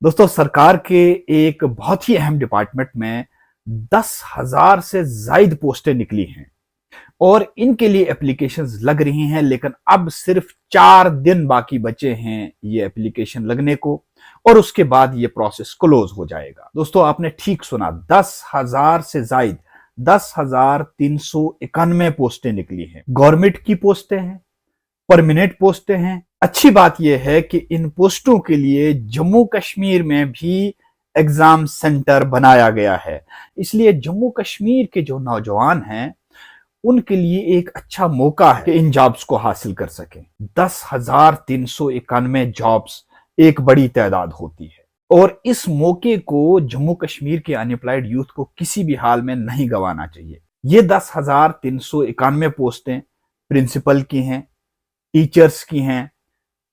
दोस्तों सरकार के एक बहुत ही अहम डिपार्टमेंट में 10,000 से जायद पोस्टें निकली हैं और इनके लिए एप्लीकेशंस लग रही हैं, लेकिन अब सिर्फ 4 दिन बाकी बचे हैं ये एप्लीकेशन लगने को और उसके बाद ये प्रोसेस क्लोज हो जाएगा। दोस्तों आपने ठीक सुना, 10,000 से जायद 10,391 पोस्टें निकली हैं। गवर्नमेंट की पोस्टें हैं, परमानेंट पोस्टें हैं। अच्छी बात यह है कि इन पोस्टों के लिए जम्मू कश्मीर में भी एग्जाम सेंटर बनाया गया है, इसलिए जम्मू कश्मीर के जो नौजवान हैं उनके लिए एक अच्छा मौका है कि इन जॉब्स को हासिल कर सकें। 10,391 जॉब्स एक बड़ी तादाद होती है और इस मौके को जम्मू कश्मीर के अनएम्प्लॉयड यूथ को किसी भी हाल में नहीं गंवाना चाहिए। ये 10,391 पोस्टें प्रिंसिपल की हैं, टीचर्स की हैं,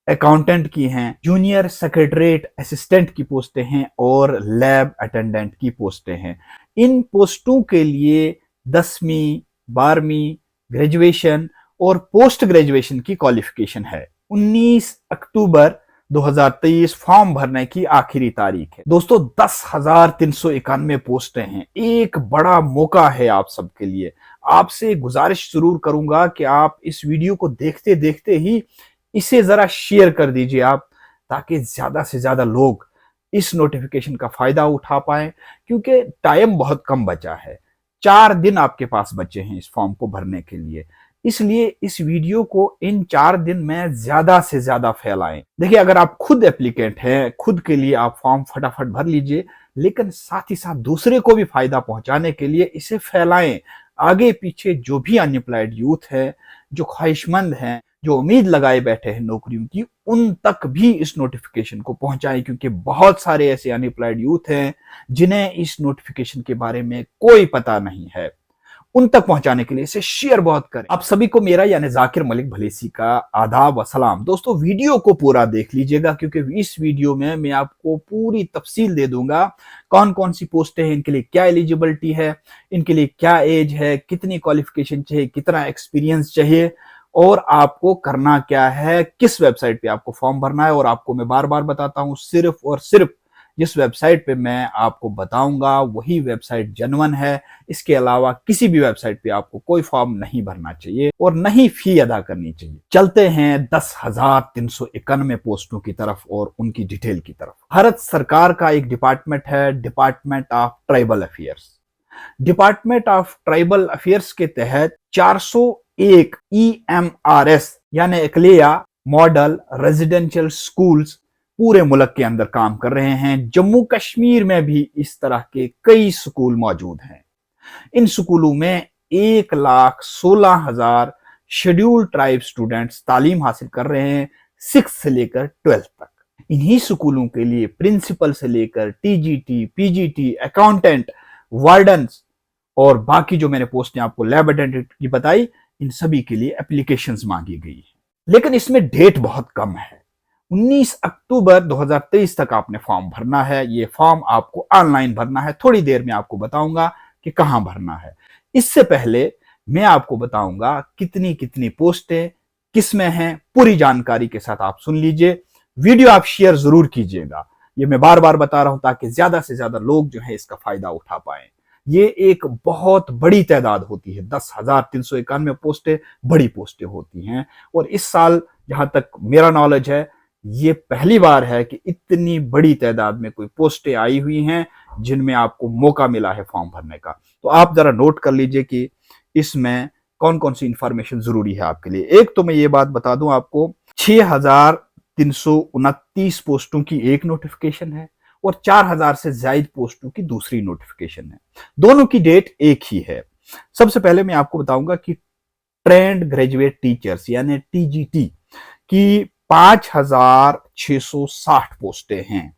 अकाउंटेंट की हैं, जूनियर सेक्रेटरीट असिस्टेंट की पोस्टें हैं और लैब अटेंडेंट की पोस्टें हैं। इन पोस्टों के लिए 10वीं 12वीं ग्रेजुएशन और पोस्ट ग्रेजुएशन की क्वालिफिकेशन है। 19 अक्टूबर 2023 फॉर्म भरने की आखिरी तारीख है। दोस्तों 10,391 पोस्टें हैं, एक बड़ा मौका है आप सबके लिए। आपसे गुजारिश जरूर करूंगा कि आप इस वीडियो को देखते देखते ही इसे जरा शेयर कर दीजिए आप, ताकि ज्यादा से ज्यादा लोग इस नोटिफिकेशन का फायदा उठा पाएं, क्योंकि टाइम बहुत कम बचा है। 4 दिन आपके पास बचे हैं इस फॉर्म को भरने के लिए, इसलिए इस वीडियो को इन 4 दिन में ज्यादा से ज्यादा फैलाएं। देखिए, अगर आप खुद एप्लीकेंट हैं, खुद के लिए आप फॉर्म फटाफट भर लीजिए, लेकिन साथ ही साथ दूसरे को भी फायदा पहुंचाने के लिए इसे फैलाएं। आगे पीछे जो भी अनएम्प्लॉयड यूथ है, जो ख्वाहिशमंद हैं, जो उम्मीद लगाए बैठे हैं नौकरियों की, उन तक भी इस नोटिफिकेशन को पहुंचाएं, क्योंकि बहुत सारे ऐसे अनएम्प्लॉयड यूथ हैं जिन्हें इस नोटिफिकेशन के बारे में कोई पता नहीं है। उन तक पहुंचाने के लिए इसे शेयर बहुत करें। आप सभी को मेरा यानी जाकिर मलिक भलेसी का आदाब व सलाम। दोस्तों वीडियो को पूरा देख लीजिएगा, क्योंकि इस वीडियो में मैं आपको पूरी तफसील दे दूंगा कौन कौन सी पोस्टें हैं, इनके लिए क्या एलिजिबिलिटी है, इनके लिए क्या एज है, कितनी क्वालिफिकेशन चाहिए, कितना एक्सपीरियंस चाहिए और आपको करना क्या है, किस वेबसाइट पे आपको फॉर्म भरना है। और आपको मैं बार बार बताता हूं, सिर्फ और सिर्फ जिस वेबसाइट पे मैं आपको बताऊंगा वही वेबसाइट जेन्युइन है। इसके अलावा किसी भी वेबसाइट पे आपको कोई फॉर्म नहीं भरना चाहिए और नहीं फी अदा करनी चाहिए। चलते हैं 10,391 पोस्टों की तरफ और उनकी डिटेल की तरफ। भारत सरकार का एक डिपार्टमेंट है, department of tribal affairs. Department of tribal affairs के तहत 401 EMRS यानी एकलिया मॉडल रेजिडेंशियल स्कूल्स पूरे मुल्क के अंदर काम कर रहे हैं। जम्मू कश्मीर में भी इस तरह के कई स्कूल मौजूद हैं। इन स्कूलों में 1,16,000 शेड्यूल्ड ट्राइब स्टूडेंट्स तालीम हासिल कर रहे हैं, 6 से लेकर 12 तक। इन्हीं स्कूलों के लिए प्रिंसिपल से लेकर TGT, PGT, अकाउंटेंट, वार्डन्स और बाकी जो मैंने पोस्टें आपको लैब अटेंडेंट की बताई, इन सभी के लिए एप्लीकेशंस मांगी गई है। लेकिन इसमें डेट बहुत कम है। 19 अक्टूबर 2023 तक आपने फॉर्म भरना है। ये फॉर्म आपको ऑनलाइन भरना है। थोड़ी देर में आपको बताऊंगा कि कहां भरना है। इससे पहले मैं आपको बताऊंगा कितनी कितनी पोस्टें किस में हैं, पूरी जानकारी के साथ आप सुन लीजिए। वीडियो आप शेयर जरूर कीजिएगा, ये मैं बार बार बता रहा हूं, ताकि ज्यादा से ज्यादा लोग जो है इसका फायदा उठा पाए। ये एक बहुत बड़ी तादाद होती है, 10,391 पोस्टें बड़ी पोस्टें होती हैं। और इस साल जहां तक मेरा नॉलेज है, ये पहली बार है कि इतनी बड़ी तादाद में कोई पोस्टें आई हुई हैं जिनमें आपको मौका मिला है फॉर्म भरने का। तो आप जरा नोट कर लीजिए कि इसमें कौन कौन सी इंफॉर्मेशन जरूरी है आपके लिए। एक तो मैं ये बात बता दूं आपको, 6,329 पोस्टों की एक नोटिफिकेशन है और 4,000 से ज्यादा पोस्टों की दूसरी नोटिफिकेशन है। दोनों की डेट एक ही है। सबसे पहले मैं आपको बताऊंगा कि ट्रेंड ग्रेजुएट टीचर्स यानी TGT की 5,660 पोस्टें हैं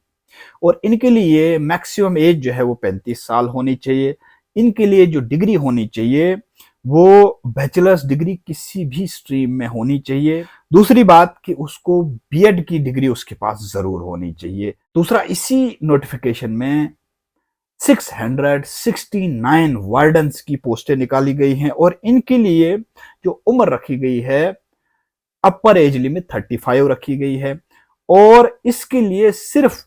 और इनके लिए मैक्सिमम एज जो है वो 35 साल होनी चाहिए। इनके लिए जो डिग्री होनी चाहिए वो बैचलर्स डिग्री किसी भी स्ट्रीम में होनी चाहिए। दूसरी बात कि उसको BEd की डिग्री उसके पास जरूर होनी चाहिए। दूसरा, इसी नोटिफिकेशन में 669 वार्डन्स की पोस्टें निकाली गई हैं और इनके लिए जो उम्र रखी गई है, अपर एज लिमिट 35 रखी गई है और इसके लिए सिर्फ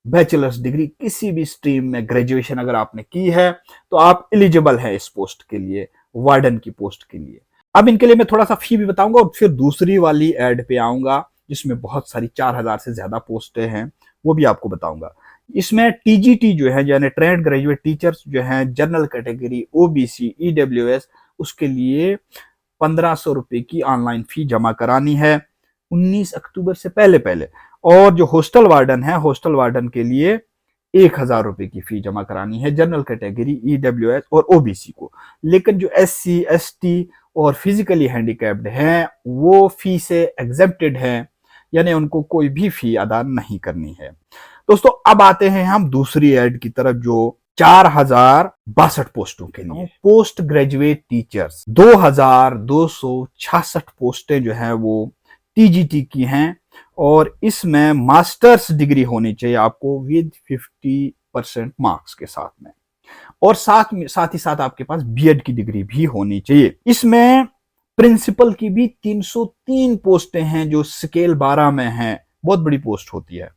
बैचलर्स डिग्री किसी भी स्ट्रीम में ग्रेजुएशन अगर आपने की है तो आप एलिजिबल हैं इस पोस्ट के लिए, वार्डन की पोस्ट के लिए। अब इनके लिए मैं थोड़ा सा फी भी बताऊंगा और फिर दूसरी वाली एड पे आऊंगा जिसमें बहुत सारी 4,000 से ज्यादा पोस्टें हैं, वो भी आपको बताऊंगा। इसमें टीजीटी जो है यानी ट्रेंड ग्रेजुएट टीचर्स जो है जनरल कैटेगरी, ओबीसी, ईडब्ल्यूएस, उसके लिए 1,500 रुपए की ऑनलाइन फी जमा करानी है 19 अक्टूबर से पहले पहले। और जो हॉस्टल वार्डन है, हॉस्टल वार्डन के लिए 1,000 रुपए की फी जमा करानी है जनरल कैटेगरी, ईडब्ल्यूएस और ओबीसी को। लेकिन जो एससी, एसटी और फिजिकली हैंडीकैप्ड हैं वो फी से एग्जेप्टेड हैं, यानी उनको कोई भी फी अदा नहीं करनी है। दोस्तों अब आते हैं हम दूसरी एड की तरफ जो 4,062 पोस्टों के लिए पोस्ट ग्रेजुएट टीचर्स 2,266 पोस्टें जो है वो टीजीटी की हैं और इसमें मास्टर्स डिग्री होनी चाहिए आपको विद 50% मार्क्स के साथ में, और साथ ही साथ आपके पास बीएड की डिग्री भी होनी चाहिए। इसमें प्रिंसिपल की भी 303 पोस्टें हैं जो स्केल 12 में हैं, बहुत बड़ी पोस्ट होती है।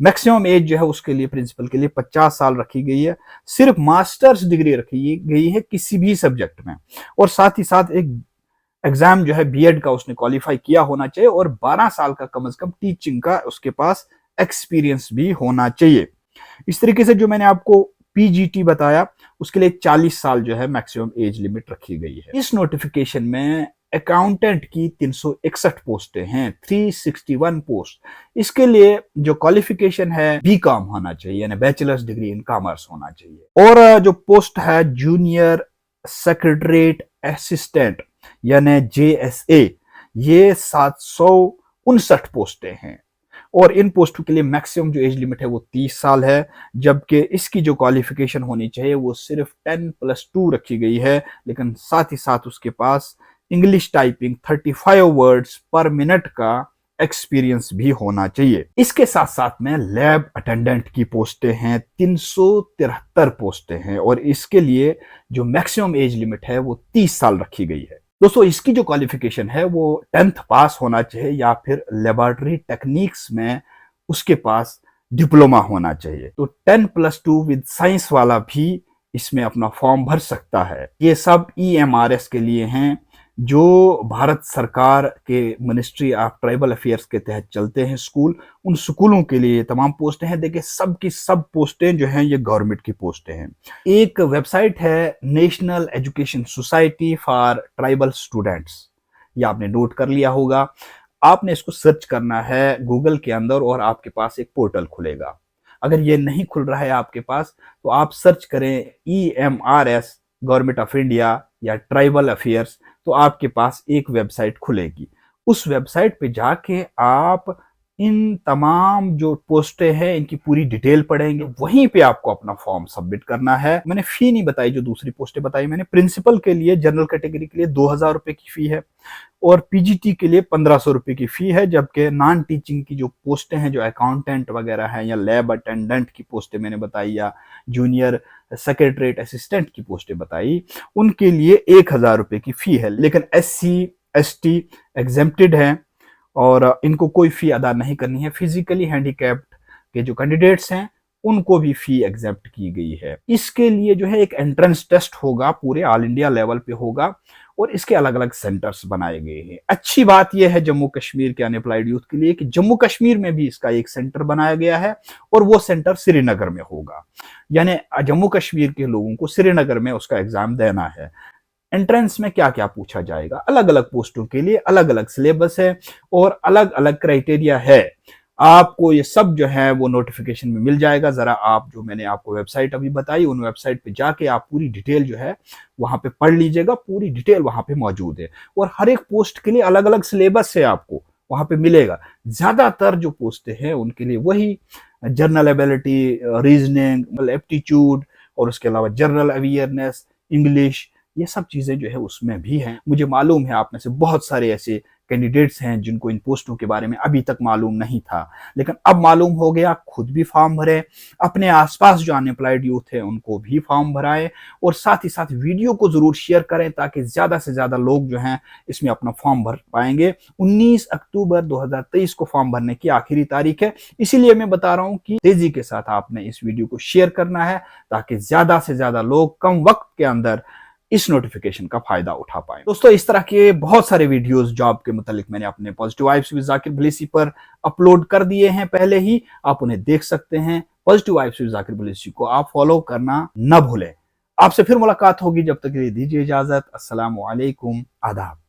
मैक्सिमम एज जो है उसके लिए प्रिंसिपल के लिए 50 साल रखी गई है। सिर्फ मास्टर्स डिग्री रखी गई है किसी भी सब्जेक्ट में, और साथ ही साथ एक एग्जाम जो है बीएड का उसने क्वालिफाई किया होना चाहिए और 12 साल का कम से कम टीचिंग का उसके पास एक्सपीरियंस भी होना चाहिए। इस तरीके से जो मैंने आपको पीजीटी बताया उसके लिए 40 साल जो है मैक्सिमम एज लिमिट रखी गई है। इस नोटिफिकेशन में अकाउंटेंट की 361 पोस्टें हैं, 361 पोस्ट। इसके लिए जो क्वालिफिकेशन है बीकॉम होना चाहिए यानी बैचलर्स डिग्री इन कॉमर्स होना चाहिए। और जो पोस्ट है जूनियर सेक्रेटरीट असिस्टेंट यानी जेएसए, ये 759 पोस्टें हैं और इन पोस्टों के लिए मैक्सिमम जो एज लिमिट है वो 30 साल है, जबकि इसकी जो क्वालिफिकेशन होनी चाहिए वो सिर्फ 10+2 रखी गई है, लेकिन साथ ही साथ उसके पास English typing 35 words per minute का एक्सपीरियंस भी होना चाहिए। इसके साथ साथ में लैब अटेंडेंट की पोस्टें हैं, 373 पोस्टें हैं और इसके लिए जो मैक्सिमम एज लिमिट है वो 30 साल रखी गई है। दोस्तों इसकी जो क्वालिफिकेशन है वो 10th पास होना चाहिए या फिर लेबोरेटरी टेक्निक्स में उसके पास डिप्लोमा होना चाहिए। तो 10+2 विद साइंस वाला भी इसमें अपना फॉर्म भर सकता है। ये सब ईएमआरएस के लिए हैं जो भारत सरकार के मिनिस्ट्री ऑफ ट्राइबल अफेयर्स के तहत चलते हैं स्कूल, उन स्कूलों के लिए तमाम पोस्टें हैं। देखिए सब की सब पोस्टें जो हैं ये गवर्नमेंट की पोस्टें हैं। एक वेबसाइट है national education society for tribal students, ये आपने नोट कर लिया होगा। आपने इसको सर्च करना है गूगल के अंदर और आपके पास एक पोर्टल खुलेगा। अगर ये नहीं खुल रहा है आपके पास तो आप सर्च करें EMRS गवर्नमेंट ऑफ इंडिया या ट्राइबल अफेयर्स, तो आपके पास एक वेबसाइट खुलेगी। उस वेबसाइट पे जाके आप इन तमाम जो पोस्टें हैं इनकी पूरी डिटेल पढ़ेंगे, वहीं पे आपको अपना फॉर्म सबमिट करना है। मैंने फी नहीं बताई जो दूसरी पोस्टें बताई मैंने। प्रिंसिपल के लिए जनरल कैटेगरी के लिए 2,000 रुपए की फी है और पीजीटी के लिए 1,500 रुपए की फी है, जबकि नॉन टीचिंग की जो पोस्टें हैं जो अकाउंटेंट वगैरह हैं या लैब अटेंडेंट की पोस्टें मैंने बताई या जूनियर सेक्रेटरीट असिस्टेंट की पोस्टें बताई, उनके लिए 1,000 रुपए की फी है। लेकिन SC ST एग्जेम्प्टेड है और इनको कोई फी अदा नहीं करनी है। फिजिकली हैंडीकैप्ड के जो कैंडिडेट्स हैं उनको भी फी एग्जेप्ट की गई है। इसके लिए जो है एक एंट्रेंस टेस्ट होगा, पूरे ऑल इंडिया लेवल पे होगा और इसके अलग अलग सेंटर्स बनाए गए हैं। अच्छी बात यह है जम्मू कश्मीर के अनएम्प्लॉयड यूथ के लिए कि जम्मू कश्मीर में भी इसका एक सेंटर बनाया गया है और वो सेंटर श्रीनगर में होगा, यानी जम्मू कश्मीर के लोगों को श्रीनगर में उसका एग्जाम देना है। एंट्रेंस में क्या क्या पूछा जाएगा, अलग अलग पोस्टों के लिए अलग अलग सिलेबस है और अलग अलग क्राइटेरिया है। आपको ये सब जो है वो नोटिफिकेशन में मिल जाएगा। जरा आप जो मैंने आपको वेबसाइट अभी बताई उन वेबसाइट पे जाके आप पूरी डिटेल जो है वहां पे पढ़ लीजिएगा, पूरी डिटेल वहां पे मौजूद है और हर एक पोस्ट के लिए अलग अलग सिलेबस है आपको वहां पे मिलेगा। ज्यादातर जो पोस्टें हैं उनके लिए वही जनरल एबिलिटी, रीजनिंग, एप्टीट्यूड और उसके अलावा जनरल अवेयरनेस, इंग्लिश, ये सब चीजें जो है उसमें भी हैं। मुझे मालूम है आप में से बहुत सारे ऐसे कैंडिडेट्स हैं जिनको इन पोस्टों के बारे में अभी तक मालूम नहीं था, लेकिन अब मालूम हो गया। खुद भी फॉर्म भरें, अपने आसपास जो अनएम्प्लॉयड यूथ है उनको भी फॉर्म भराएं और साथ ही साथ वीडियो को जरूर शेयर करें ताकि ज्यादा से ज्यादा लोग जो हैं इसमें अपना फॉर्म भर पाएंगे। 19 अक्टूबर 2023 को फॉर्म भरने की आखिरी तारीख है, इसीलिए मैं बता रहा हूं कि तेजी के साथ आपने इस वीडियो को शेयर करना है ताकि ज्यादा से ज्यादा लोग कम वक्त के अंदर इस नोटिफिकेशन का फायदा उठा पाए। दोस्तों, इस तरह के बहुत सारे वीडियोस जॉब के मुतालिक मैंने अपने पॉजिटिव वाइब्स विद जाकिर भलीसी पर अपलोड कर दिए हैं पहले ही, आप उन्हें देख सकते हैं। पॉजिटिव वाइब्स विद जाकिर भलीसी को आप फॉलो करना न भूलें। आपसे फिर मुलाकात होगी, जब तक के लिए दीजिए इजाजत। अस्सलाम वालेकुम, आदाब।